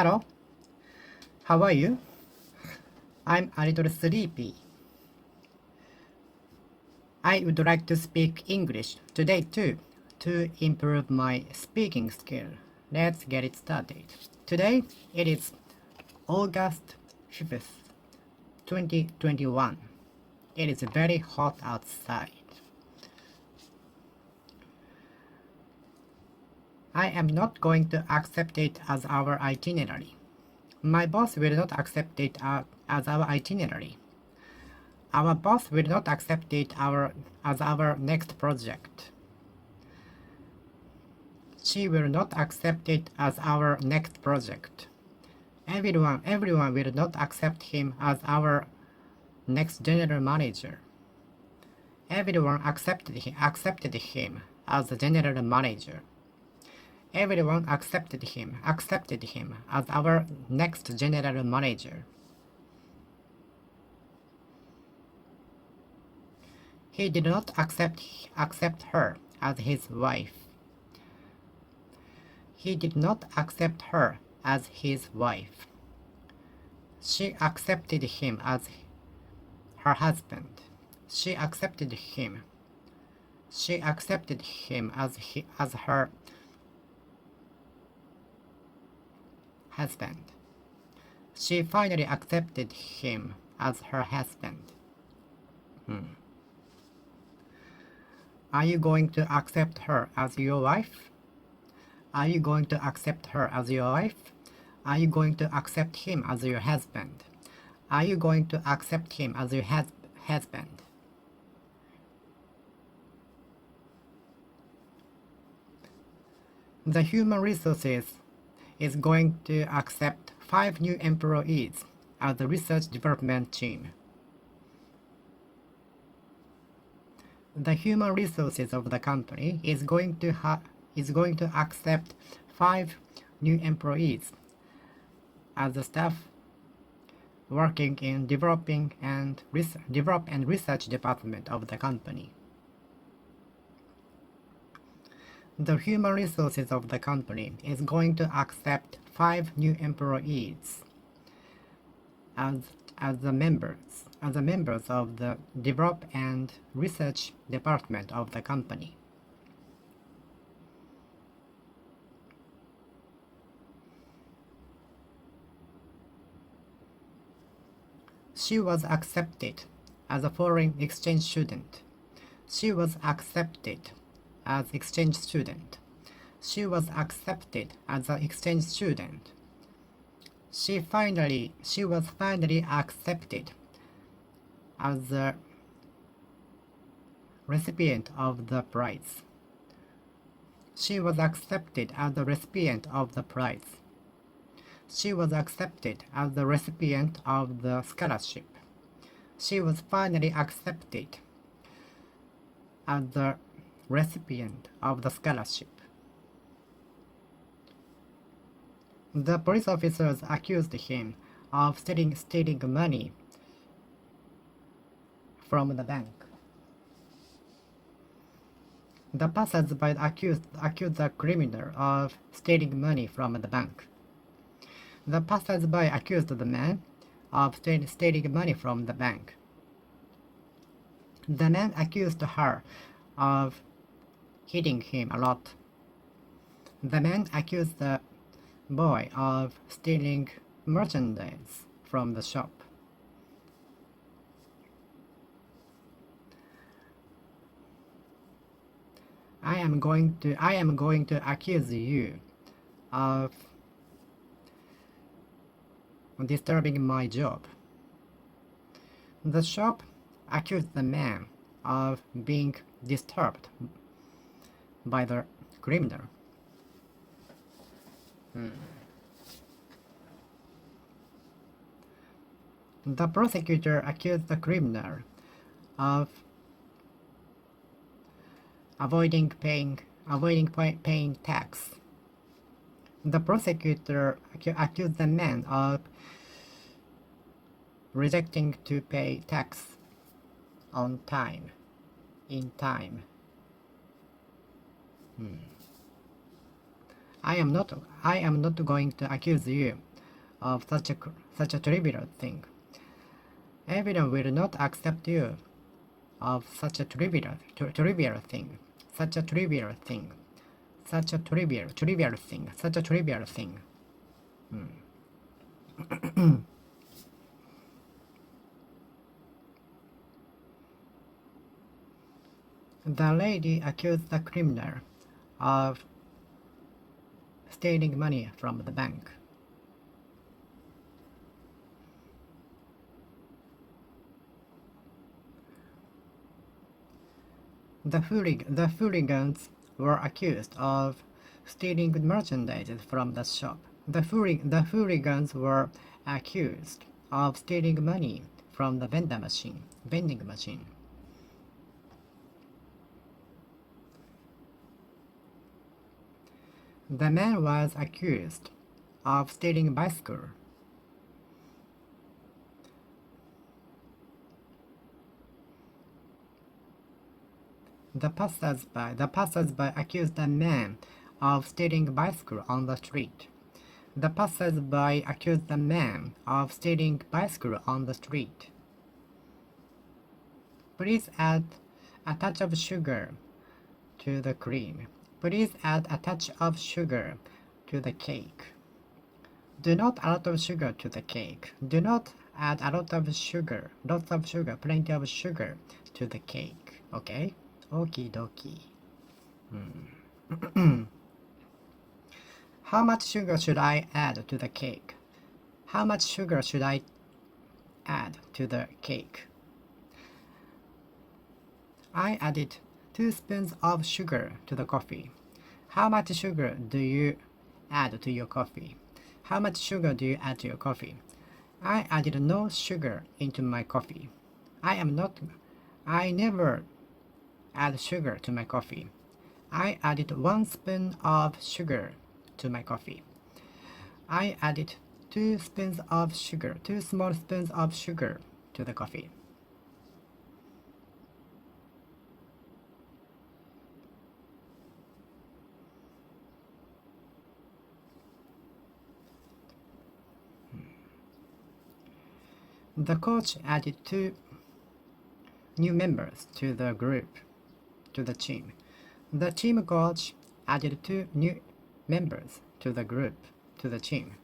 Hello, how are you? I'm a little sleepy. I would like to speak English today too, to improve my speaking skill. Let's get it started. Today it is August 5th, 2021. It is very hot outside. I am not going to accept it as our itinerary. My boss will not accept it as our itinerary. Our boss will not accept it as our next project. She will not accept it as our next project. Everyone will not accept him as our next general manager. Everyone accepted him as the general manager. Everyone accepted him as our next general manager. He did not accept her as his wife. He did not accept her as his wife. She accepted him as her husband. She accepted him. She accepted him as her husband. She finally accepted him as her husband. Are you going to accept her as your wife? Are you going to accept her as your wife? Are you going to accept him as your husband? Are you going to accept him as your husband? The human resources is going to accept 5 new employees as the research development team. The human resources of the company is going to accept 5 new employees as the staff working in develop and research department of the company. The human resources of the company is going to accept 5 new employees as the members of the develop and research department of the company. She was accepted as a foreign exchange student. She was accepted as exchange student. She was accepted as an exchange student. She was finally accepted as the recipient of the prize. She was accepted as the recipient of the prize. She was accepted as the recipient of the scholarship. She was finally accepted as the recipient of the scholarship. The police officers accused him of stealing money from the bank. The passers-by accused the criminal of stealing money from the bank. The passers-by accused the man of stealing money from the bank. The man accused her of hitting him a lot. The man accused the boy of stealing merchandise from the shop. I am going to accuse you of disturbing my job. The shop accused the man of being disturbed by the criminal. The prosecutor accused the criminal of avoiding paying tax. The prosecutor accused the man of rejecting to pay tax on time, in time. I am not going to accuse you of such a trivial thing. Everyone will not accept you of such a trivial thing, such a trivial thing, such a trivial thing, such a trivial thing. The lady accused the criminal of stealing money from the bank. The hooligans were accused of stealing merchandise from the shop. The hooligans were accused of stealing money from the vending machine. The man was accused of stealing bicycle. The passers-by accused the man of stealing bicycle on the street. The passers-by accused the man of stealing bicycle on the street. Please add a touch of sugar to the cream. Please add a touch of sugar to the cake. Do not add a lot of sugar to the cake. Do not add a lot of sugar, plenty of sugar to the cake. Okay? Okie dokie. How much sugar should I add to the cake? How much sugar should I add to the cake? I added 2 spoons of sugar to the coffee. How much sugar do you add to your coffee? How much sugar do you add to your coffee? I added no sugar into my coffee. I never add sugar to my coffee. I added 1 spoon of sugar to my coffee. I added 2 spoons of sugar, 2 small spoons of sugar to the coffee. The coach added 2 new members to the group, to the team. The team coach added 2 new members to the group, to the team.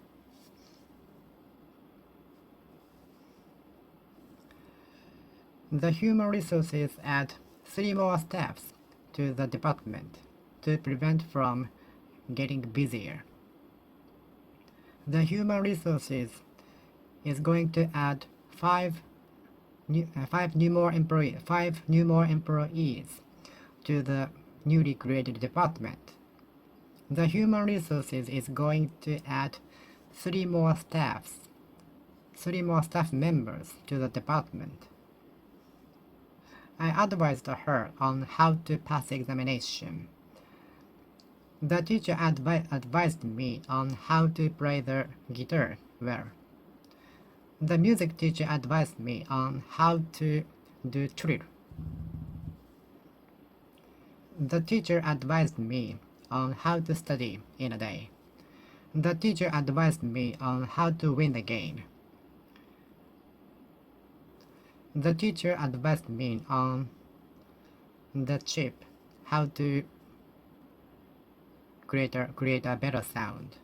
The human resources add 3 more staffs to the department to prevent from getting busier. The human resources is going to add 5 new more employees to the newly created department. The human resources is going to add 3 more staff members to the department. I advised her on how to pass examination. The teacher advised me on how to play the guitar well. The music teacher advised me on how to do drill. The teacher advised me on how to study in a day. The teacher advised me on how to win the game. The teacher advised me on the chip, how to create a better sound.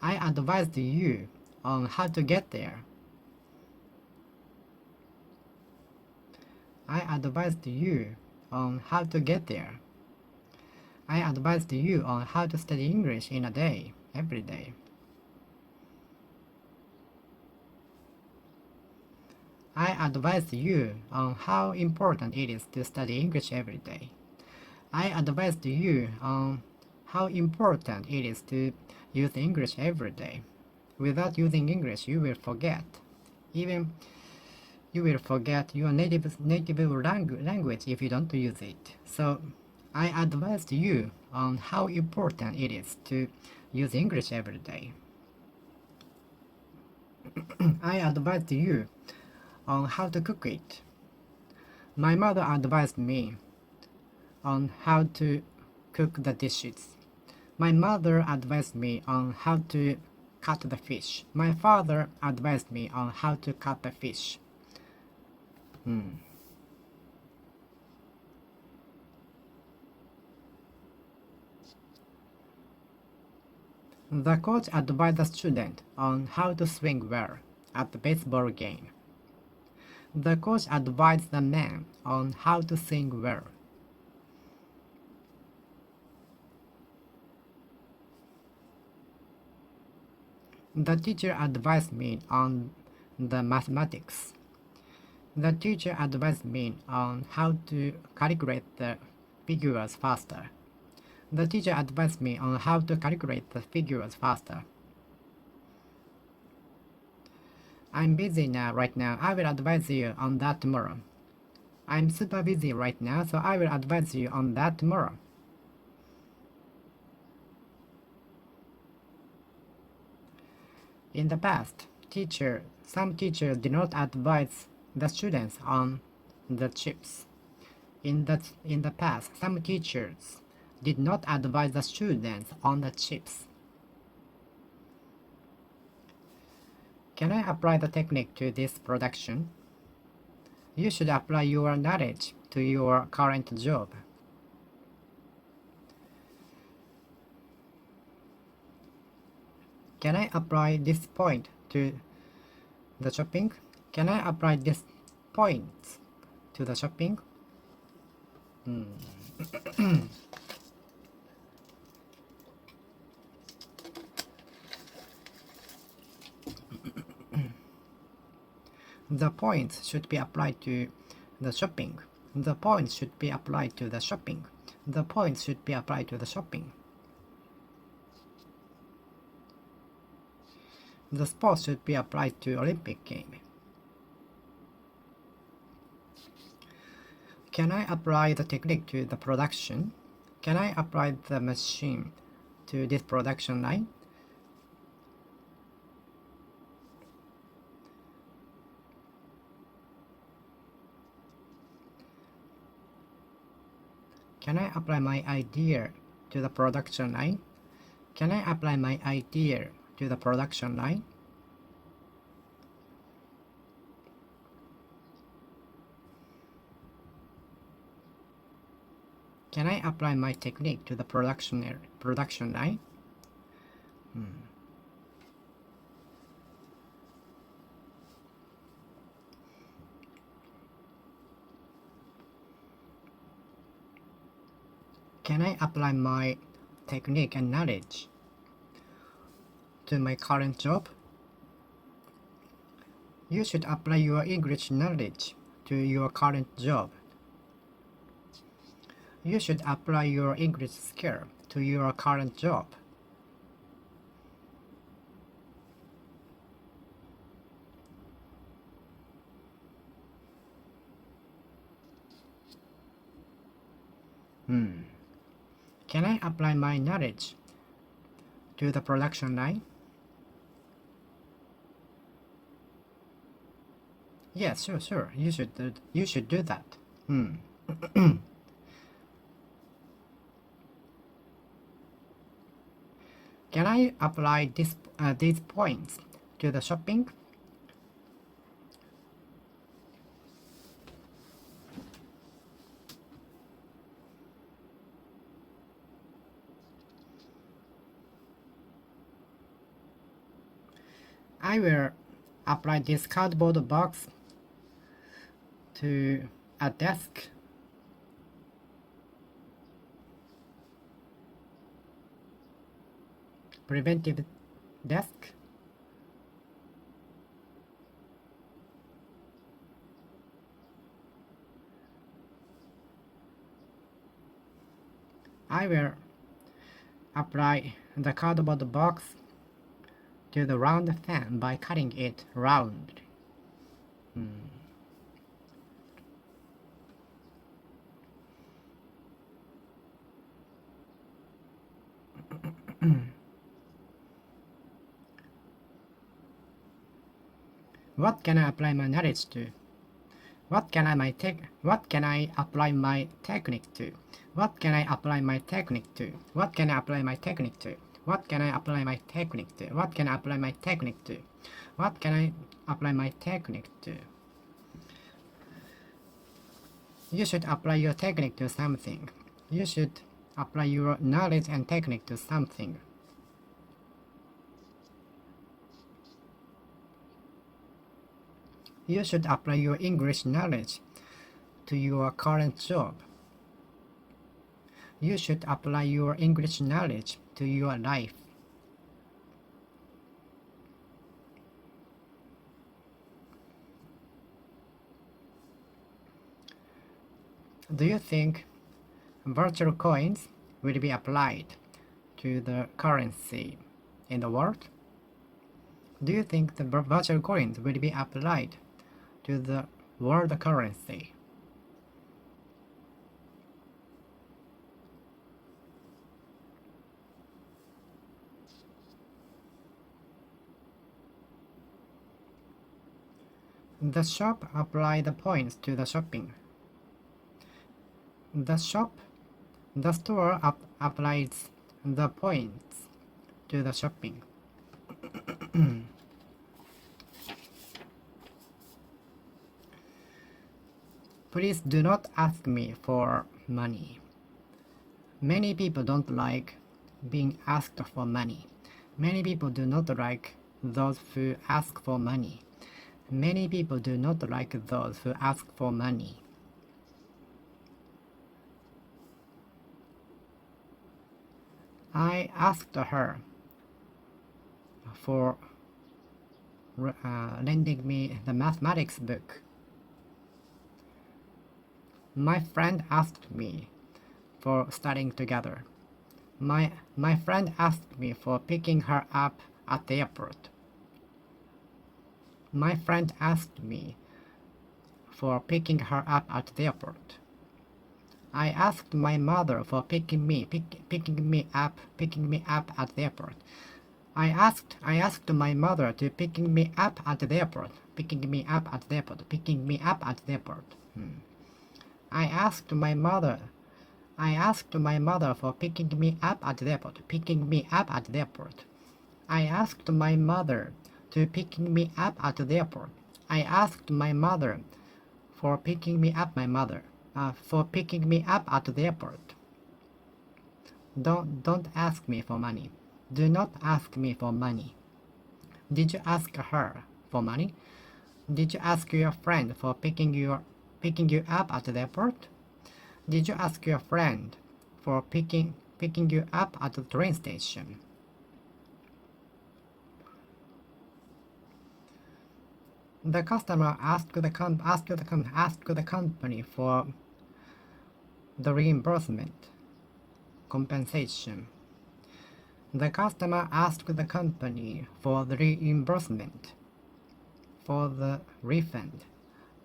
I advised you on how to get there. I advised you on how to get there. I advised you on how to study English in a day, every day. I advised you on how important it is to study English every day. I advised you on how important it is to use English every day. Without using English, you will forget. Even you will forget your native language if you don't use it. So I advised you on how important it is to use English every day. I advised you on how to cook it. My mother advised me on how to cook the dishes. My mother advised me on how to cut the fish. My father advised me on how to cut the fish. The coach advised the student on how to swing well at the baseball game. The coach advised the man on how to sing well. The teacher advised me on the mathematics. The teacher advised me on how to calculate the figures faster. The teacher advised me on how to calculate the figures faster. I'm busy right now. I will advise you on that tomorrow. I'm super busy right now, so I will advise you on that tomorrow. In the past, some teachers did not advise the students on the chips. In the past, some teachers did not advise the students on the chips. Can I apply the technique to this production? You should apply your knowledge to your current job. Can I apply this point to the shopping? Can I apply this point to the shopping? The points should be applied to the shopping. The points should be applied to the shopping. The points should be applied to the shopping. The sports should be applied to Olympic game. Can I apply the technique to the production? Can I apply the machine to this production line? Can I apply my idea to the production line? Can I apply my idea to the production line? Can I apply my technique to the production line? Can I apply my technique and knowledge to my current job? You should apply your English knowledge to your current job. You should apply your English skill to your current job. Can I apply my knowledge to the production line? Yes, sure. You should do that. Can I apply these points to the shopping? I will apply this cardboard box to a desk. Preventive desk. I will apply the cardboard box to the round fan by cutting it round. What can I apply my knowledge to? What can I apply my technique to? What can I apply my technique to? What can I apply my technique to? What can I apply my technique to? What can I apply my technique to? What can I apply my technique to? You should apply your technique to something. You should apply your knowledge and technique to something. You should apply your English knowledge to your current job. You should apply your English knowledge to your life. Do you think virtual coins will be applied to the currency in the world? Do you think the virtual coins will be applied to the world currency? The shop applied the points to the shopping. The store applies the points to the shopping. Please do not ask me for money. Many people don't like being asked for money. Many people do not like those who ask for money. Many people do not like those who ask for money. I asked her for lending me the mathematics book. My friend asked me for studying together. My friend asked me for picking her up at the airport. My friend asked me for picking her up at the airport. I asked my mother for picking me up at the airport. I asked my mother to picking me up at the airport. I asked my mother for picking me up at the airport. I asked my mother to picking me up at the airport. I asked my mother for picking me up at the airport. Don't ask me for money. Do not ask me for money. Did you ask her for money? Did you ask your friend for picking you up at the airport? Did you ask your friend for picking you up at the train station? The customer asked the company for the reimbursement, compensation. The customer asked the company for the reimbursement, for the refund,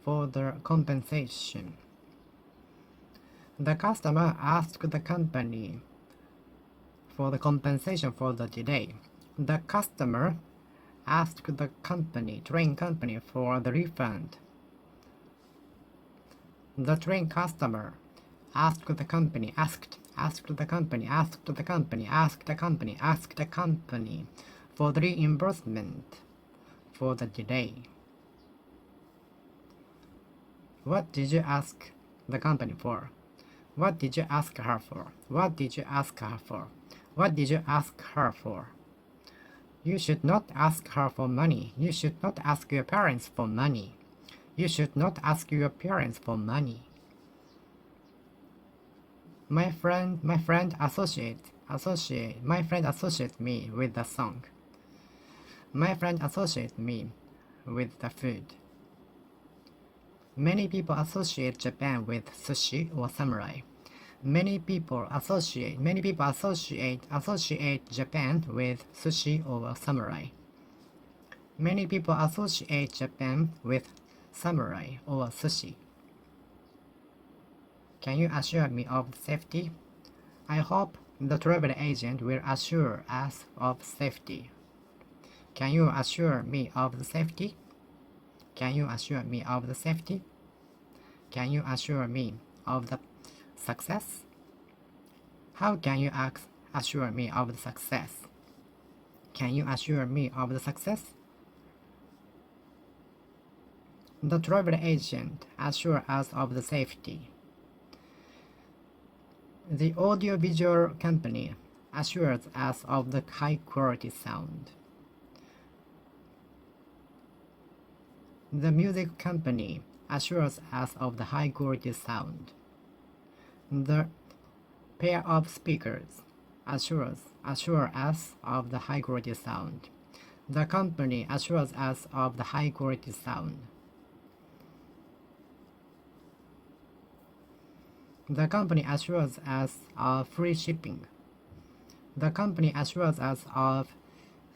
for the compensation. The customer asked the company for the compensation for the delay. The customer asked the train company for the refund. The train customer asked the company for the reimbursement for the delay. What did you ask the company for? What did you ask her for? What did you ask her for? What did you ask her for? You should not ask her for money. You should not ask your parents for money. You should not ask your parents for money. My friend associates me with the song. My friend associates me with the food. Many people associate Japan with sushi or samurai. Many people associate Japan with sushi or samurai. Many people associate Japan with samurai or sushi. Can you assure me of safety? I hope the travel agent will assure us of safety. Can you assure me of the safety? Can you assure me of the safety? can you assure me of the success? How can you assure me of the success? Can you assure me of the success? The travel agent assures us of the safety. The audiovisual company assures us of the high-quality sound. The music company assures us of the high-quality sound. The pair of speakers assure us of the high-quality sound. The company assures us of the high-quality sound. The company assures us of free shipping. The company assures us of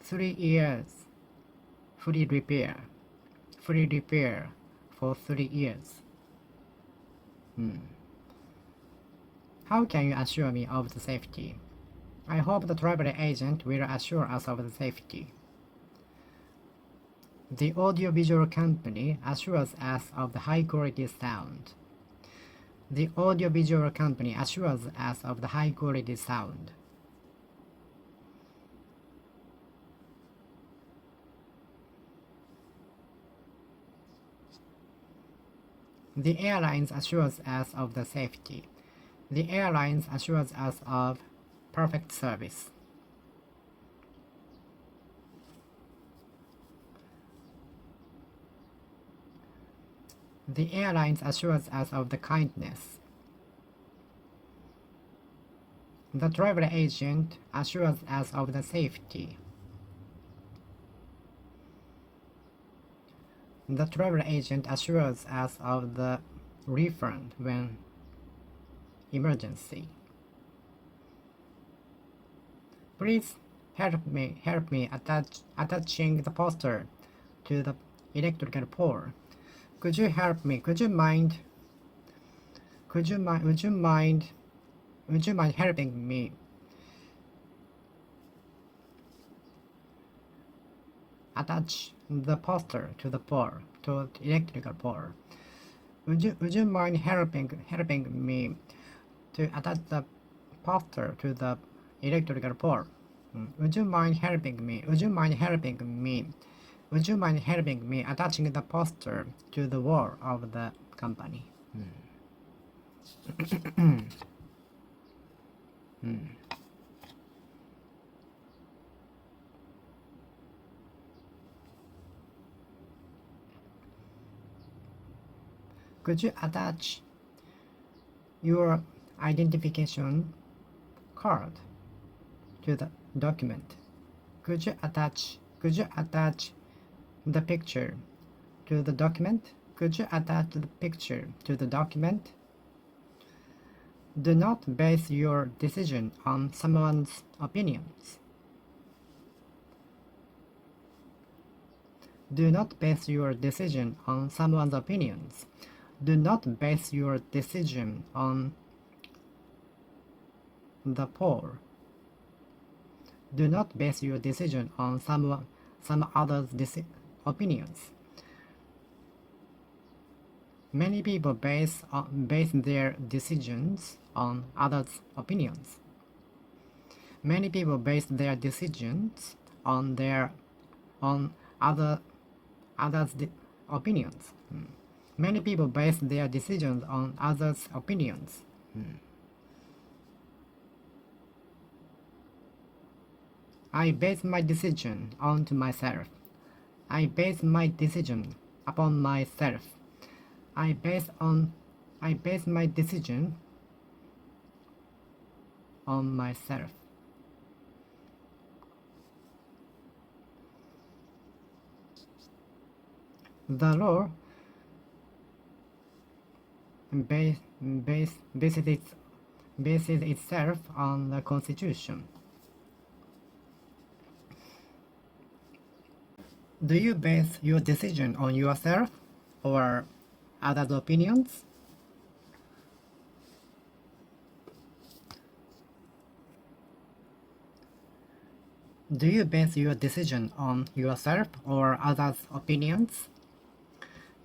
3 years free repair for 3 years. How can you assure me of the safety? I hope the travel agent will assure us of the safety. The audiovisual company assures us of the high-quality sound. The audiovisual company assures us of the high-quality sound. The airlines assures us of the safety. The airlines assures us of perfect service. The airlines assures us of the kindness. The travel agent assures us of the safety. The travel agent assures us of the refund when emergency. Please help me attaching the poster to the electrical pole. Could you help me? Would you mind helping me attach the poster to the electrical pole? Would you mind helping me to attach the poster to the electrical pole? Would you mind helping me attaching the poster to the wall of the company? Could you attach your identification card to the document? Could you attach the picture to the document? Could you attach the picture to the document? Do not base your decision on someone's opinions. Do not base your decision on someone's opinions. Do not base your decision on the poll. Do not base your decision on some other's opinions. Many people base their decisions on others' opinions. Many people base their decisions on others' opinions. Many people base their decisions on others' opinions. I base my decision onto myself. I base my decision upon myself. I base my decision on myself. The law bases itself on the Constitution. Do you base your decision on yourself or others' opinions? Do you base your decision on yourself or others' opinions?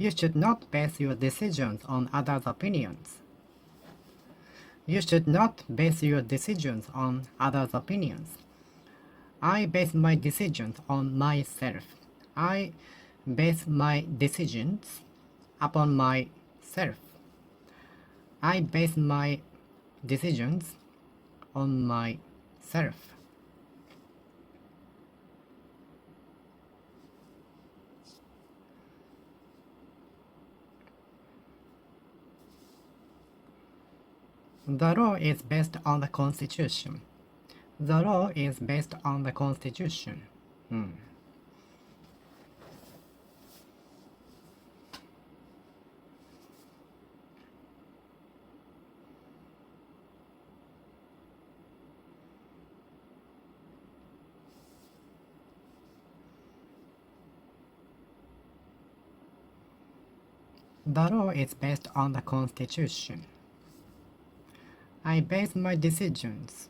You should not base your decisions on others' opinions. You should not base your decisions on others' opinions. I base my decisions on myself. I base my decisions upon myself. I base my decisions on myself. The law is based on the Constitution. The law is based on the Constitution. The law is based on the Constitution. I base my decisions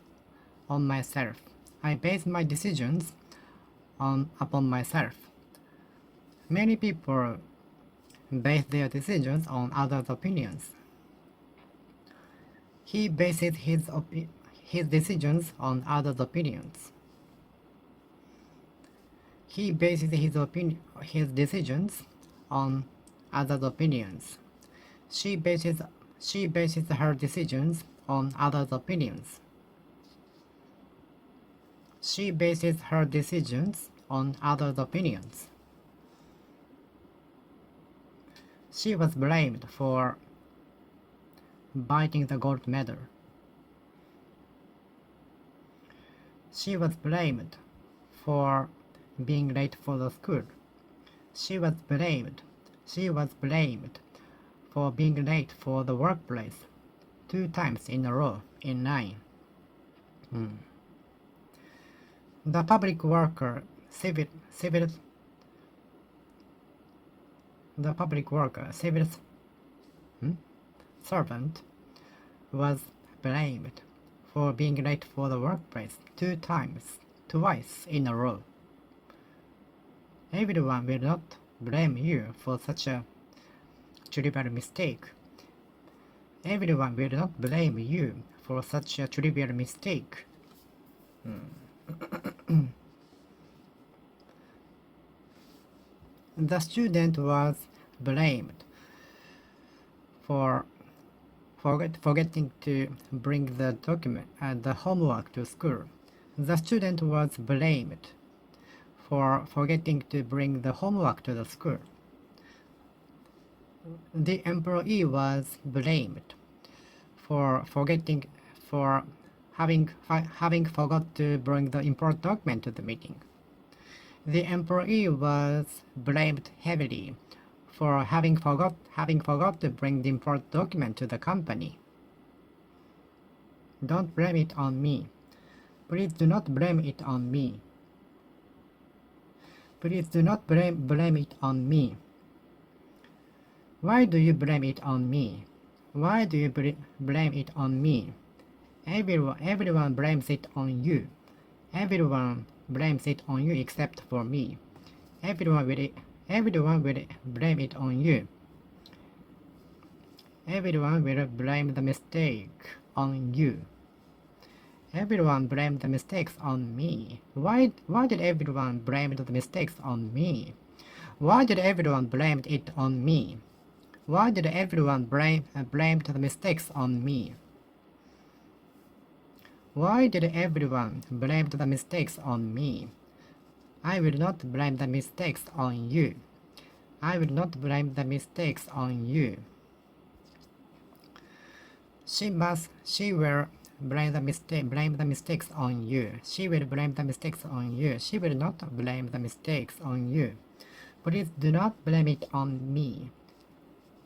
on myself. I base my decisions upon myself. Many people base their decisions on others' opinions. He bases his decisions on others' opinions. He bases his decisions on others' opinions. She bases her decisions on others' opinions. She bases her decisions on others' opinions. She was blamed for biting the gold medal. She was blamed for being late for the school. She was blamed for being late for the workplace 2 times in a row in 9. The public worker, civil servant was blamed for being late for the workplace 2 times, twice in a row. Everyone will not blame you for such a trivial mistake. Everyone will not blame you for such a trivial mistake. The student was blamed for forgetting to bring the homework to school. The student was blamed for forgetting to bring the homework to the school. The employee was blamed for having forgot to bring the important document to the meeting. The employee was blamed heavily for having forgot to bring the important document to the company. Don't blame it on me. Please do not blame it on me. Please do not blame it on me. Why do you blame it on me? Why do you blame it on me? Everyone blames it on you. Everyone blames it on you except for me. Everyone will blame it on you. Everyone will blame the mistake on you. Everyone blamed the mistakes on me. Why did everyone blame the mistakes on me? Why did everyone blame it on me? Why did everyone blame the mistakes on me? Why did everyone blame the mistakes on me? I will not blame the mistakes on you. I will not blame the mistakes on you. She will blame the mistakes on you. She will blame the mistakes on you. She will not blame the mistakes on you. Please do not blame it on me.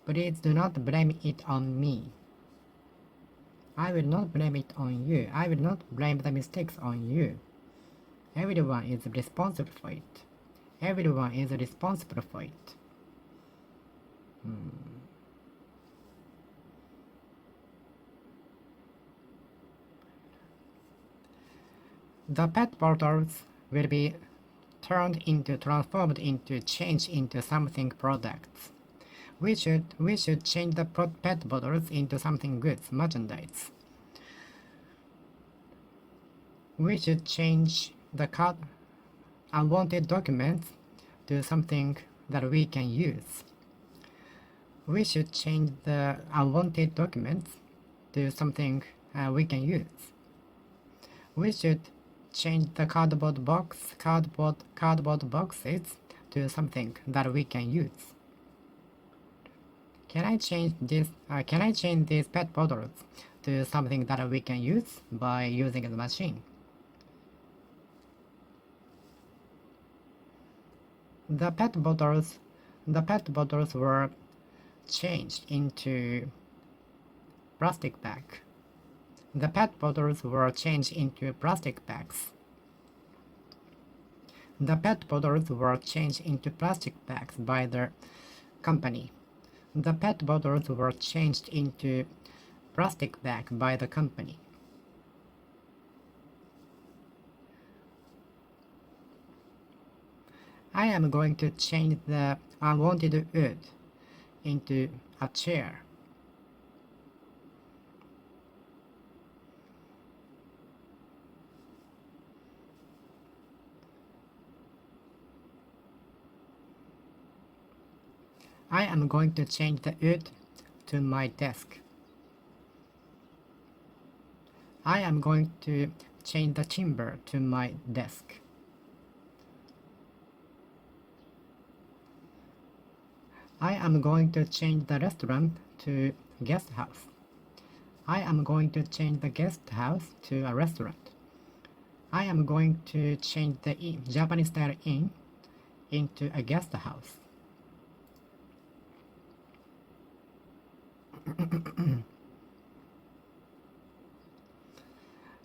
Please do not blame it on me. I will not blame it on you. I will not blame the mistakes on you. Everyone is responsible for it. Everyone is responsible for it. The pet bottles will be transformed into change into something products. We should change the pet bottles into something good, merchandise. We should change the unwanted documents to something that we can use. We should change the unwanted documents to something we can use. We should change the cardboard boxes to something that we can use. Can I change these pet bottles to something that we can use by using the machine? The pet bottles were changed into plastic bag. The pet bottles were changed into plastic bags. The pet bottles were changed into plastic bags by the company. The pet bottles were changed into plastic bag by the company. I am going to change the unwanted wood into a chair. I am going to change the wood to my desk. I am going to change the timber to my desk. I am going to change the restaurant to guest house. I am going to change the guest house to a restaurant. I am going to change the Japanese style inn into a guest house.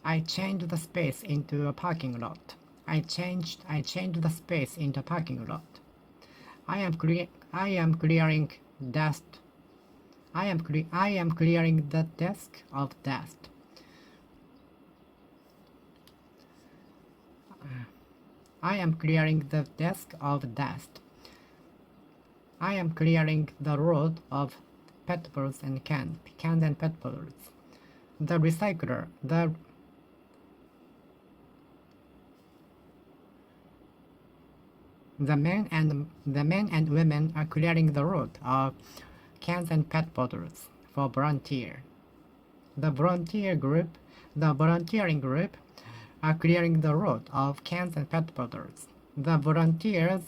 I changed the space into a parking lot. I changed the space into a parking lot. I am clearing dust. I am clearing the desk of dust. I am clearing the desk of dust. I am clearing the road of pet bottles and cans and pet bottles. The recycler, the men and women are clearing the road of cans and pet bottles for volunteer. The volunteering group are clearing the road of cans and pet bottles. The volunteer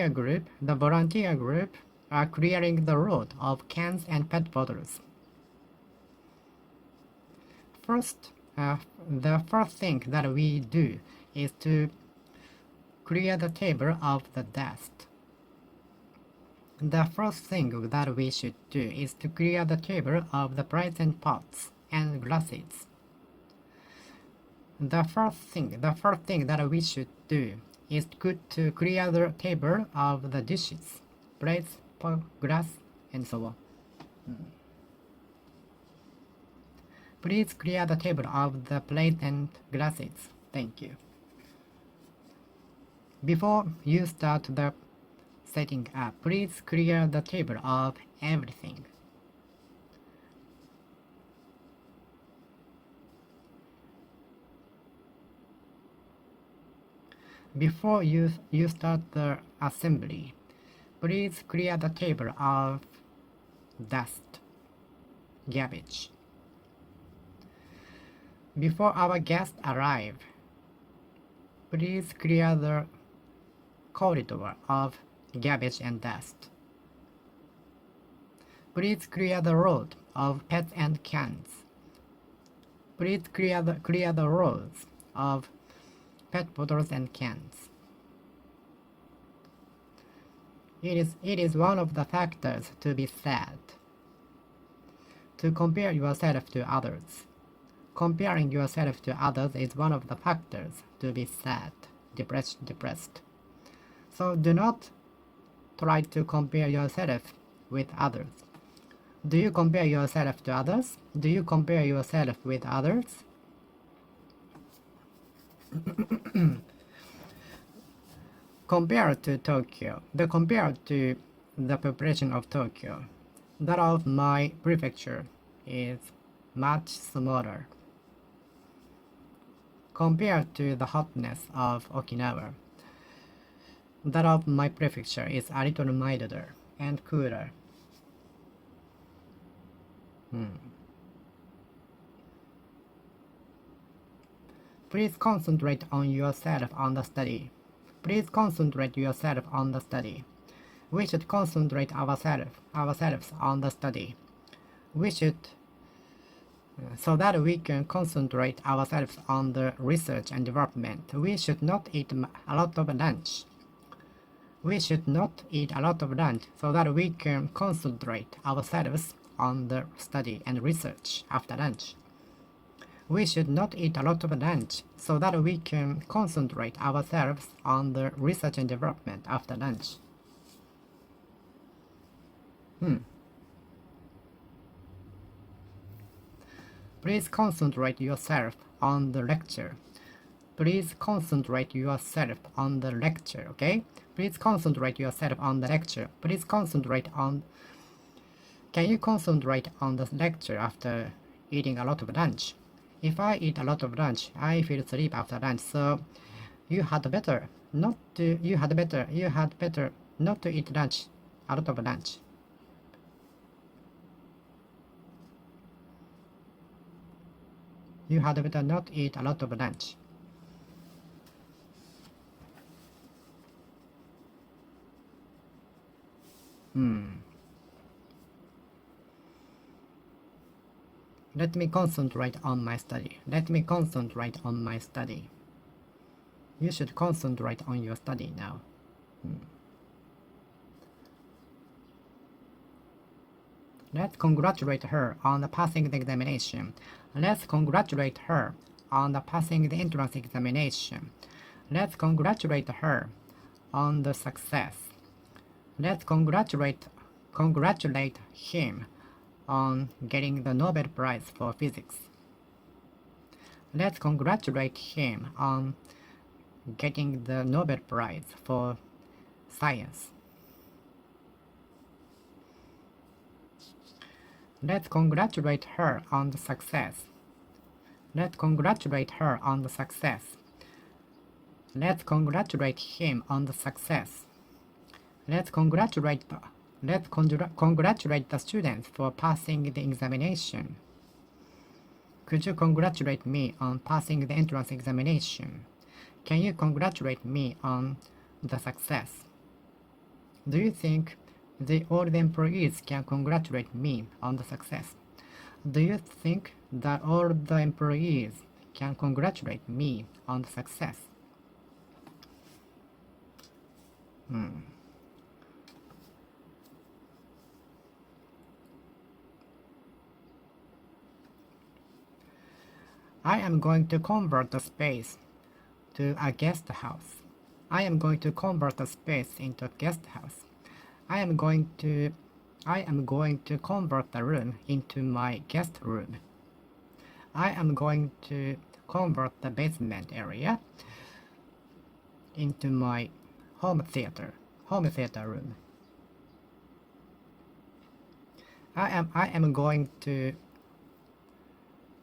group are clearing the road of cans and pet bottles. The first thing that we do is to clear the table of the dust. The first thing that we should do is to clear the table of the plates and pots and glasses. The first thing that we should do is to clear the table of the dishes, plates, pot, glass, and so on. Please clear the table of the plates and glasses. Thank you. Before you start the setting up, please clear the table of everything. Before you start the assembly, please clear the table of dust, garbage. Before our guests arrive, please clear the corridor of garbage and dust. Please clear the road of pets and cans. Please clear the roads of pet bottles and cans. It is one of the factors to be sad. To compare yourself to others. Comparing yourself to others is one of the factors to be sad, depressed. So do not try to compare yourself with others. Do you compare yourself to others? Do you compare yourself with others? Compared to Tokyo, compared to the population of Tokyo. That of my prefecture is much smaller compared to the hotness of Okinawa. That of my prefecture is a little milder and cooler. Please concentrate on yourself on the study. Please concentrate yourself on the study. We should concentrate ourselves on the study. We should so that we can concentrate ourselves on the research and development. We should not eat a lot of lunch. We should not eat a lot of lunch so that we can concentrate ourselves on the study and research after lunch. We should not eat a lot of lunch so that we can concentrate ourselves on the research and development after lunch. Please concentrate yourself on the lecture. Please concentrate yourself on the lecture, okay? Please concentrate yourself on the lecture. Please concentrate on... Can you concentrate on the lecture after eating a lot of lunch? If I eat a lot of lunch, I feel sleep after lunch, so you had better not to eat lunch, a lot of lunch. You had better not eat a lot of lunch. Let me concentrate on my study. Let me concentrate on my study. You should concentrate on your study now. Let's congratulate her on the passing the examination. Let's congratulate her on the passing the entrance examination. Let's congratulate her on the success. Let's congratulate him on getting the Nobel Prize for Physics. Let's congratulate him on getting the Nobel Prize for Science. Let's congratulate her on the success. Let's congratulate her on the success. Let's congratulate him on the success. Let's congratulate the students for passing the examination. Could you congratulate me on passing the entrance examination? Can you congratulate me on the success? Do you think all the employees can congratulate me on the success? Do you think that all the employees can congratulate me on the success? I am going to convert the space to a guest house. I am going to convert the space into a guest house. I am going to convert the room into my guest room. I am going to convert the basement area into my home theater room. I am going to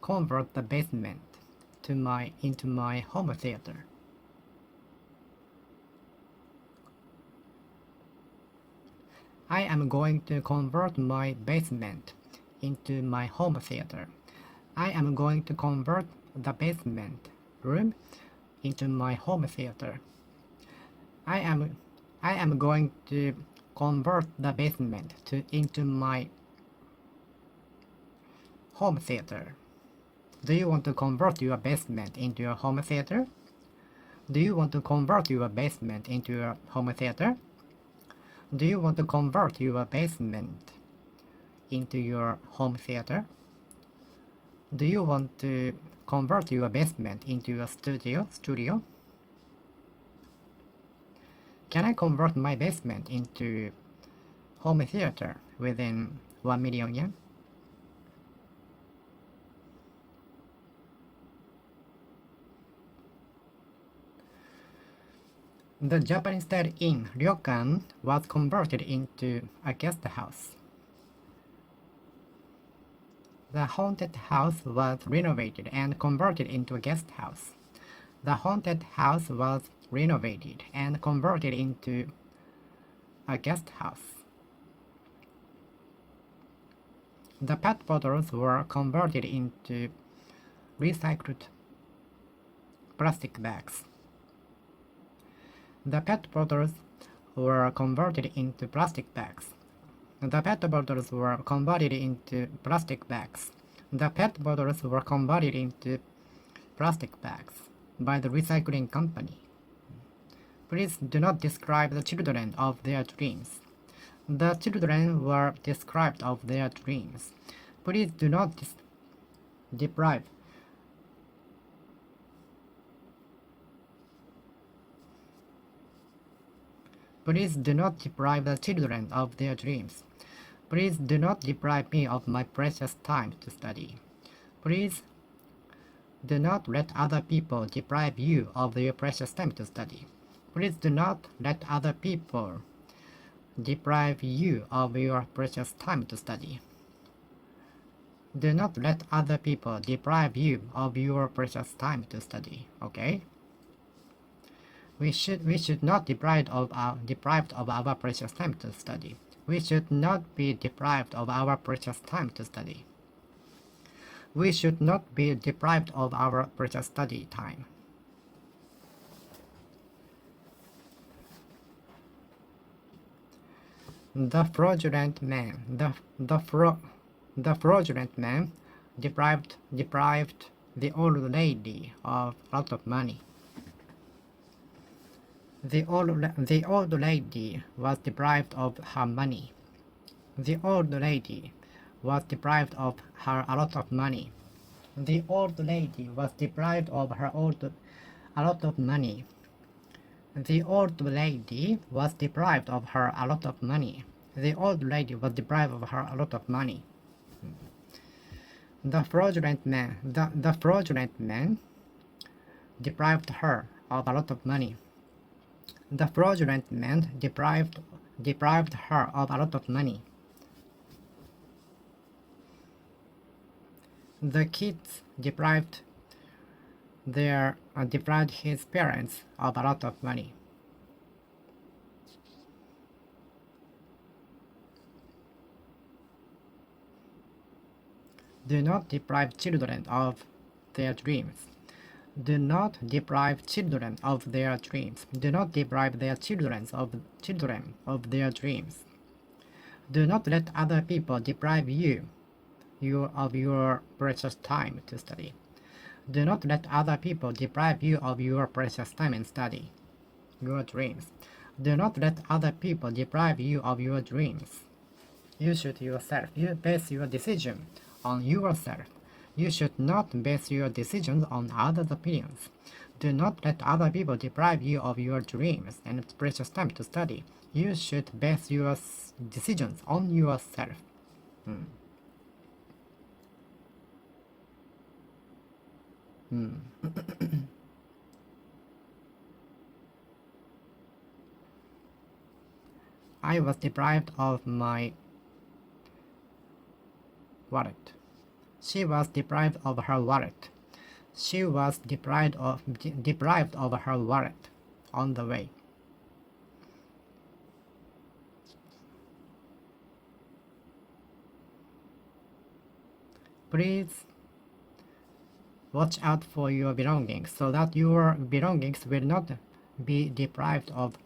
convert the basement into my home theater. I am going to convert my basement into my home theater. I am going to convert the basement room into my home theater. I am going to convert the basement into my home theater. Do you want to convert your basement into your home theater? Do you want to convert your basement into your home theater? Do you want to convert your basement into your home theater? Do you want to convert your basement into your studio? Can I convert my basement into home theater within 1 million yen? The Japanese-style inn, ryokan, was converted into a guest house. The haunted house was renovated and converted into a guest house. The haunted house was renovated and converted into a guest house. The pet bottles were converted into recycled plastic bags. The pet bottles were converted into plastic bags. The pet bottles were converted into plastic bags. The pet bottles were converted into plastic bags by the recycling company. Please do not describe the children of their dreams. The children were described of their dreams. Please do not deprive. Please do not deprive the children of their dreams. Please do not deprive me of my precious time to study. Please do not let other people deprive you of your precious time to study. Please do not let other people deprive you of your precious time to study. Do not let other people deprive you of your precious time to study. Okay? We should not deprived of our precious time to study. We should not be deprived of our precious time to study. We should not be deprived of our precious study time. The fraudulent man. The fraudulent man deprived the old lady of a lot of money. The old lady was deprived of her money. The old lady was deprived of her a lot of money. The old lady was deprived of her a lot of money. The old lady was deprived of her a lot of money. The old lady was deprived of her a lot of money. The fraudulent man deprived her of a lot of money. The fraudulent man deprived her of a lot of money. The kids deprived his parents of a lot of money. Do not deprive children of their dreams. Do not deprive children of their dreams. Do not deprive their children of their dreams. Do not let other people deprive you of your precious time to study. Do not let other people deprive you of your precious time in study, your dreams. Do not let other people deprive you of your dreams. You should yourself. You base your decision on yourself. You should not base your decisions on others' opinions. Do not let other people deprive you of your dreams and precious time to study. You should base your decisions on yourself. I was deprived of my wallet. She was deprived of her wallet. She was deprived of her wallet on the way. Please watch out for your belongings so that your belongings will not be deprived of.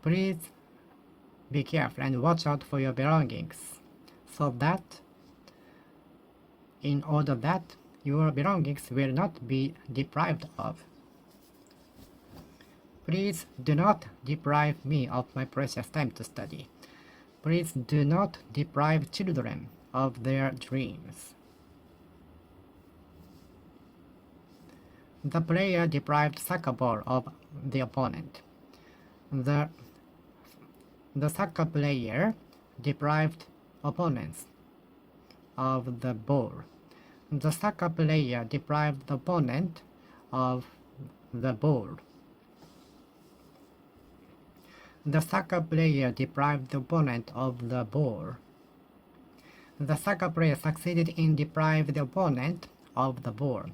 Please be careful and watch out for your belongings so that in order that your belongings will not be deprived of. Please do not deprive me of my precious time to study. Please do not deprive children of their dreams. The player deprived soccer ball of the opponent. The soccer player deprived opponents of the ball. The soccer player deprived the opponent of the ball. The soccer player deprived the opponent of the ball. The soccer player succeeded in depriving the opponent of the ball.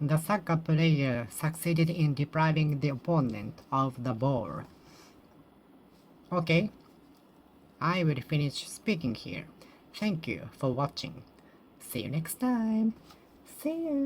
The soccer player succeeded in depriving the opponent of the ball. Okay, I will finish speaking here. Thank you for watching. See you next time. See you.